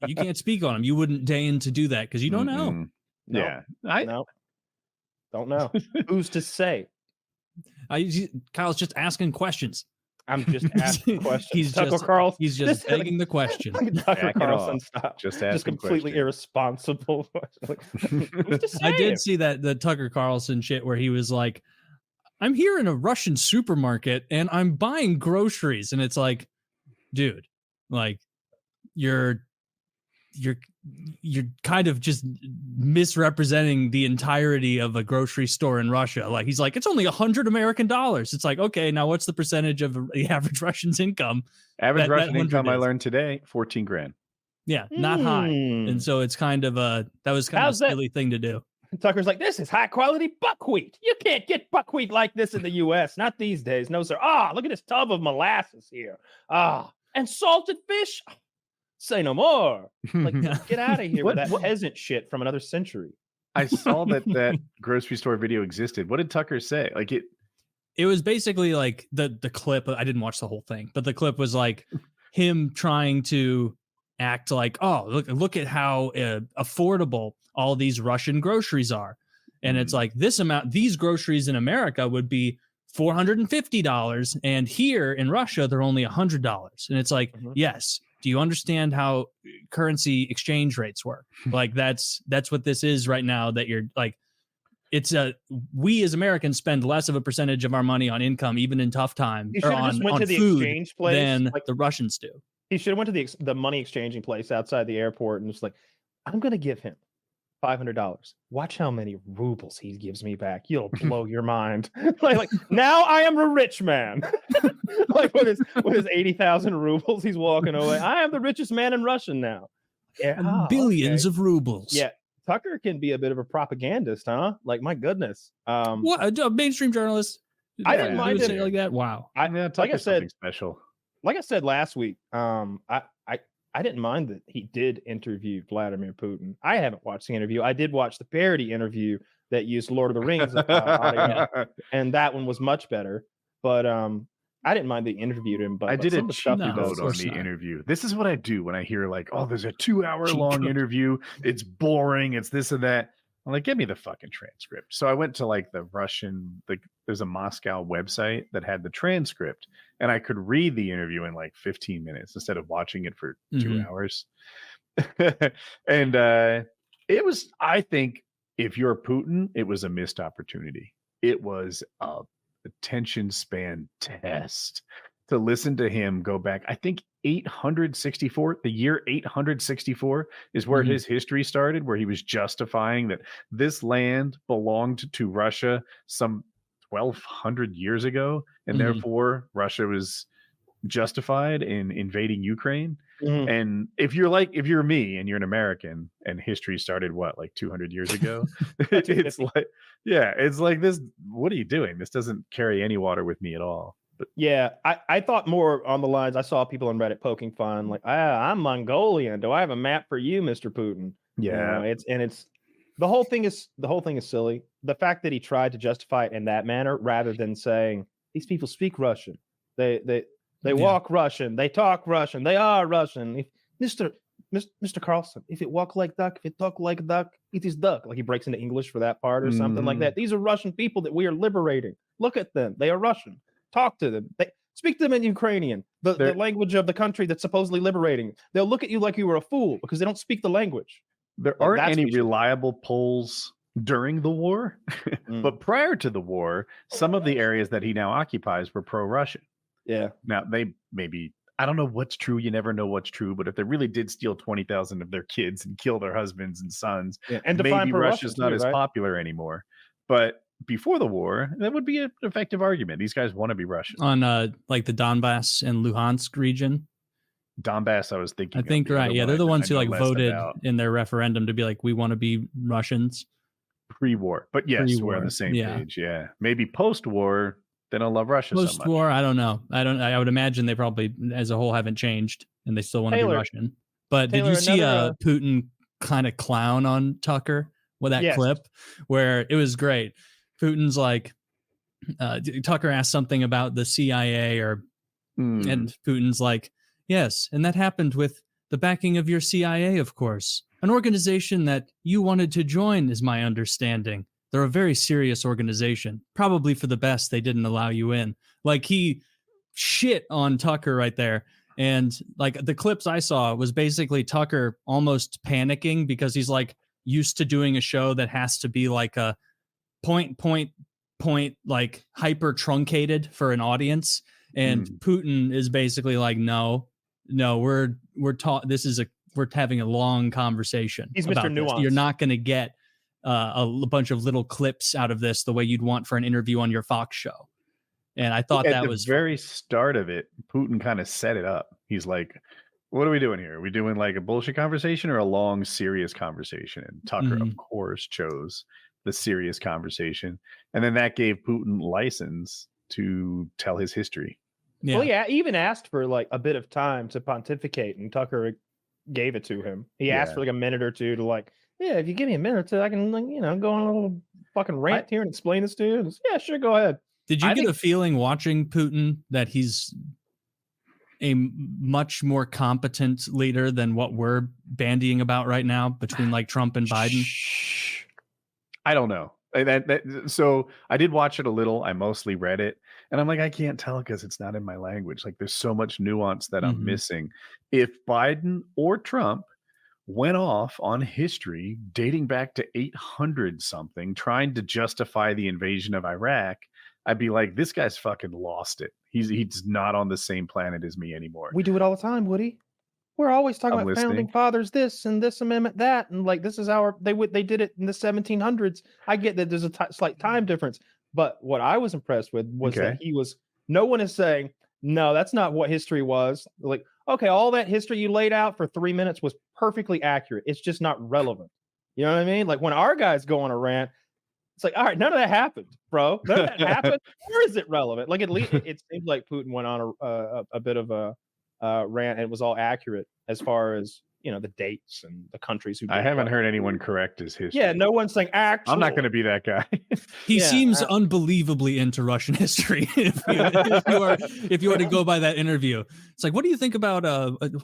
You can't speak on them. You wouldn't deign to do that because you don't know. No, No. Don't know. Who's to say? Kyle's just asking questions. I'm just asking questions. Carlson. He's just begging the question. Tucker Carlson style. Just completely irresponsible. I did see the Tucker Carlson shit where he was like, I'm here in a Russian supermarket and I'm buying groceries. And it's like, dude, like you're kind of just misrepresenting the entirety of a grocery store in Russia. Like he's like, it's only $100 American. It's like, okay, now what's the percentage of the average Russian's income? Average Russian income I learned today, 14 grand. Yeah, not high. And so it's kind of that was kind of a silly thing to do. Tucker's like, this is high quality buckwheat. You can't get buckwheat like this in the US. Not these days. No, sir. Look at this tub of molasses here. And salted fish. Say no more. Like, get out of here with that peasant shit from another century. I saw that grocery store video existed. What did Tucker say? Like it was basically like the clip. I didn't watch the whole thing, but the clip was like him trying to act like, oh, look at how affordable all these Russian groceries are. And it's like these groceries in America would be $450. And here in Russia, they're only $100. And it's like, yes. Do you understand how currency exchange rates work? Like that's what this is right now, that you're like, we as Americans spend less of a percentage of our money on income, even in tough times, or on food exchange place than like the Russians do. He should have went to the money exchanging place outside the airport and just like, I'm going to give him $500. Watch how many rubles he gives me back. You'll blow your mind. like now I am a rich man. Like with his 80,000 rubles, he's walking away. I am the richest man in Russia now. Yeah, billions of rubles. Yeah, Tucker can be a bit of a propagandist, huh? Like my goodness. What a mainstream journalist? I didn't mind it like that. Wow. Like I said, special. Like I said last week, I didn't mind that he did interview Vladimir Putin. I haven't watched the interview. I did watch the parody interview that used Lord of the Rings audio, and that one was much better. But I didn't mind they interviewed him. But I did a cheat code on the interview. This is what I do when I hear like, oh, there's a 2-hour long interview. It's boring. It's this and that. I'm like, give me the fucking transcript. So I went to like the Russian, there's a Moscow website that had the transcript, and I could read the interview in like 15 minutes instead of watching it for 2 hours. And it was, I think, if you're Putin, it was a missed opportunity. It was a attention span test to listen to him go back. I think 864, the year 864 is where his history started, where he was justifying that this land belonged to Russia some 1,200 years ago, and therefore Russia was justified in invading Ukraine. And if you're me and you're an American and history started like 200 years ago, it's like this. What are you doing? This doesn't carry any water with me at all. But yeah, I thought more on the lines. I saw people on Reddit poking fun, like, I'm Mongolian. Do I have a map for you, Mr. Putin? Yeah, it's the whole thing is silly. The fact that he tried to justify it in that manner rather than saying these people speak Russian, they walk Russian, they talk Russian, they are Russian. Mr. Carlson, if it walk like duck, if it talk like duck, it is duck. Like he breaks into English for that part or something like that. These are Russian people that we are liberating. Look at them. They are Russian. Talk to them. Speak to them in Ukrainian, the language of the country that's supposedly liberating. They'll look at you like you were a fool because they don't speak the language. There aren't any reliable polls during the war, but prior to the war, some of the areas that he now occupies were pro-Russian. Yeah. Now they maybe, I don't know what's true. You never know what's true, but if they really did steal 20,000 of their kids and kill their husbands and sons, and maybe Russia's not as popular anymore. But before the war, that would be an effective argument. These guys want to be Russian. On like the Donbass and Luhansk region. Donbass, I think right. Yeah, they're the ones who like voted in their referendum to be like, we want to be Russians. Pre-war. But yes, we're on the same page. Yeah. Maybe post-war, they don't love Russia so much. Post-war, I don't know. I would imagine they probably as a whole haven't changed and they still want to be Russian. But did you see Putin kind of clown on Tucker with that clip where it was great? Putin's like, Tucker asked something about the CIA and Putin's like, yes, and that happened with The backing of your CIA, of course. An organization that you wanted to join, is my understanding. They're a very serious organization. Probably for the best they didn't allow you in. Like, he shit on Tucker right there. And like the clips I saw was basically Tucker almost panicking because he's like used to doing a show that has to be like a point, like hyper truncated for an audience. And Putin is basically like, no, we're having a long conversation. He's Mr. Nuance. You're not going to get a bunch of little clips out of this the way you'd want for an interview on your Fox show. And I thought that was the very start of it. Putin kind of set it up. He's like, what are we doing here? Are we doing like a bullshit conversation or a long, serious conversation? And Tucker, of course, chose the serious conversation. And then that gave Putin license to tell his history. Yeah. Well, yeah, he even asked for like a bit of time to pontificate, and Tucker gave it to him. He asked for like a minute or two to like, yeah, if you give me a minute or two, I can, like, go on a little fucking rant here and explain this to you. And yeah, sure, go ahead. Did you get a feeling watching Putin that he's a much more competent leader than what we're bandying about right now between like Trump and Biden? I don't know. So I did watch it a little. I mostly read it, and I'm like, I can't tell because it's not in my language. Like, there's so much nuance that I'm missing. If Biden or Trump went off on history dating back to 800 something, trying to justify the invasion of Iraq, I'd be like, this guy's fucking lost it. He's not on the same planet as me anymore. We do it all the time, Woody. We're always talking about founding fathers, this and this amendment, that, and like this is they did it in the 1700s. I get that there's a slight time difference, but what I was impressed with was that no one is saying, no, that's not what history was. Like, okay, all that history you laid out for 3 minutes was perfectly accurate. It's just not relevant. You know what I mean? Like when our guys go on a rant, it's like, all right, none of that happened, bro. None of that happened. Where is it relevant? Like, at least it seemed like Putin went on a bit of a rant, and it was all accurate as far as the dates and the countries who. I haven't heard anyone correct his history. Yeah, no one's saying actual. I'm not going to be that guy. He seems unbelievably into Russian history. if you were to go by that interview, it's like, what do you think about?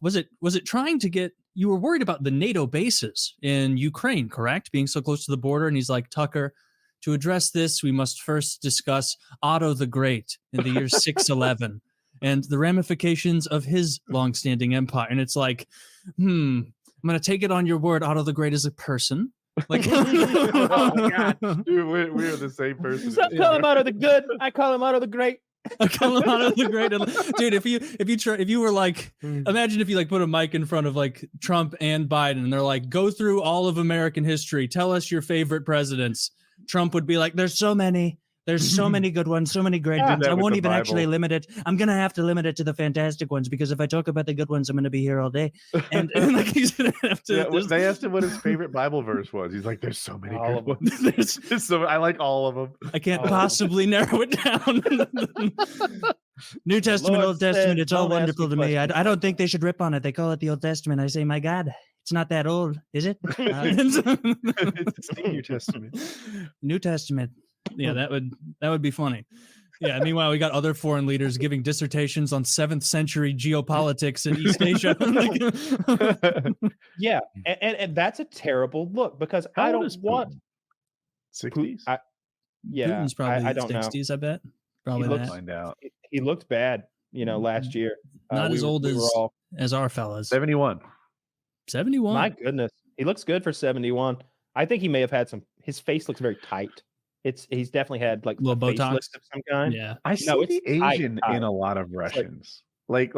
Was it trying to get? You were worried about the NATO bases in Ukraine, correct? Being so close to the border, and he's like, Tucker, to address this, we must first discuss Otto the Great in the year 611 and the ramifications of his long-standing empire. And it's like, I'm going to take it on your word. Otto the Great is a person. Like, oh, God. Dude, we are the same person. Stop calling him Otto the Good. I call him Otto the Great. I call him Otto the Great. Dude, if you were like, imagine if you like put a mic in front of like Trump and Biden, and they're like, go through all of American history. Tell us your favorite presidents. Trump would be like, there's so many good ones, so many great ones. I won't even actually limit it. I'm going to have to limit it to the fantastic ones, because if I talk about the good ones, I'm going to be here all day. And like, he's going to have to. They asked him what his favorite Bible verse was. He's like, there's so many good ones. So I like all of them. I can't possibly narrow it down. New Testament, Old Testament, it's all wonderful to me. I don't think they should rip on it. They call it the Old Testament. I say, my God, it's not that old, is it? It's the New Testament. New Testament. Yeah, that would be funny. Yeah. Meanwhile, we got other foreign leaders giving dissertations on 7th century geopolitics in East Asia. Yeah, and that's a terrible look, because I don't want 60s. Putin's probably 60s. I bet. Probably find out. He looked bad, last year. Not as old as our fellas. 71. 71. My goodness, he looks good for 71. I think he may have had his face looks very tight. He's definitely had like little Botox of some kind. Yeah, I see the Asian in a lot of Russians. Like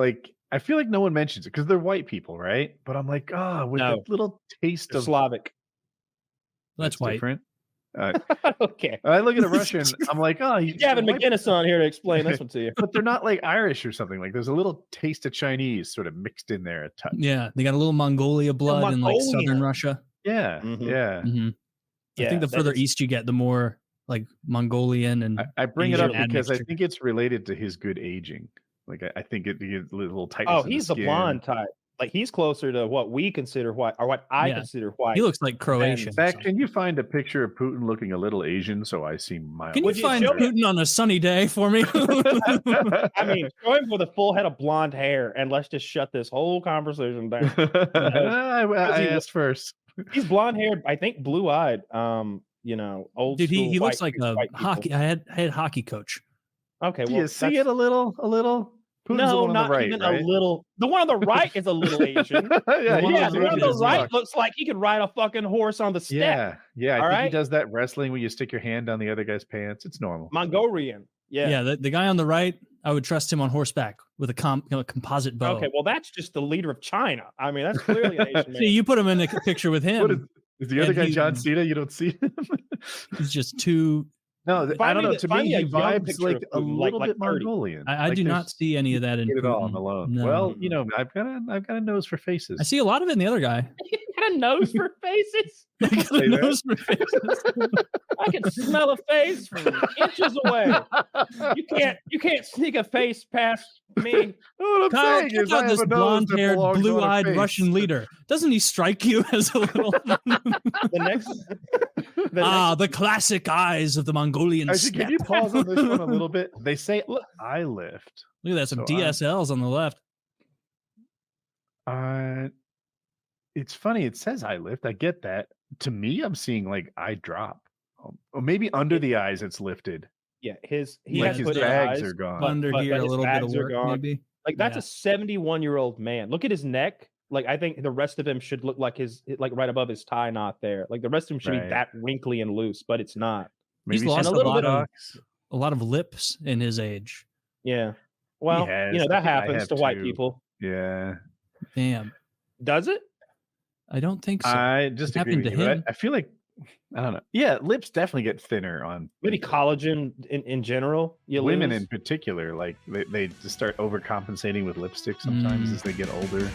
I feel like no one mentions it because they're white people, right? But I'm like, with a little taste of Slavic. That's white. Different. Okay. I look at a Russian, I'm like, Gavin McGinnis on here to explain this one to you. But they're not like Irish or something. Like there's a little taste of Chinese sort of mixed in there a touch. Yeah, they got a little Mongolia blood in like southern Russia. Yeah, yeah. Mm-hmm. I think the further east you get, the more like Mongolian and I bring Asian it up because admixture. I think it's related to his good aging. Like I think it a little tight. Oh, he's the blonde type. Like he's closer to what we consider white, or what I consider white. He looks like Croatian. Zach, can you find a picture of Putin looking a little Asian so I see my? Can you find Putin on a sunny day for me? I mean, show him with a full head of blonde hair, and let's just shut this whole conversation down. I asked first. He's blonde haired, I think blue eyed. You know, old. Dude, school he looks white, like a hockey. I had hockey coach. Okay, do well, you see it a little? Putin's no, the not right, even right? a little. The one on the right is a little Asian. Yeah, the one on the right fuck. looks like he could ride a fucking horse on the step. Yeah. I All think he right? does that wrestling where you stick your hand down the other guy's pants. It's normal. Mongolian. Yeah. The guy on the right, I would trust him on horseback with a composite bow. Okay, well, that's just the leader of China. I mean, that's clearly an Asian man. See, you put him in a picture with him. Is the other guy John Cena? You don't see him? He's just too. No, I don't know. To me, he vibes picture like of a Putin, little like bit 30. Mongolian. I do not see any of that in Get it all Putin. alone. No. Well, you know, I've got a nose for faces. I see a lot of it in the other guy. He got a nose for faces. I got a nose for faces. I can smell a face from inches away. You can't sneak a face past me. What I'm Kyle, saying check is I out have this a nose that blonde-haired, belongs on a blue-eyed face. Russian leader. Doesn't he strike you as a little? The classic eyes of the Mongolian Actually, steppe. can you pause on this one a little bit? They say I lift. Look at that, some So DSLs on the left. It's funny. It says I lift. I get that. To me, I'm seeing like I drop. Or maybe under the eyes, it's lifted. Yeah, his Like has his put in bags eyes, are gone. Under here, a his little bit of bags are work, gone. maybe. Like that's a 71-year-old man. Look at his neck. Like I think the rest of him should look like his right above his tie knot there. Like the rest of him should be that wrinkly and loose, but it's not. He's Maybe lost some a lot botox. a lot of lips in his age. Yeah. Well, has. you know, I that think I happens have to white too. people. Yeah. Damn, Does it? I don't think so. I just agree happened with to you. But him. I feel like I don't know. Yeah, lips definitely get thinner on Maybe collagen in general. You women lose. in particular. Like they just start overcompensating with lipstick sometimes as they get older.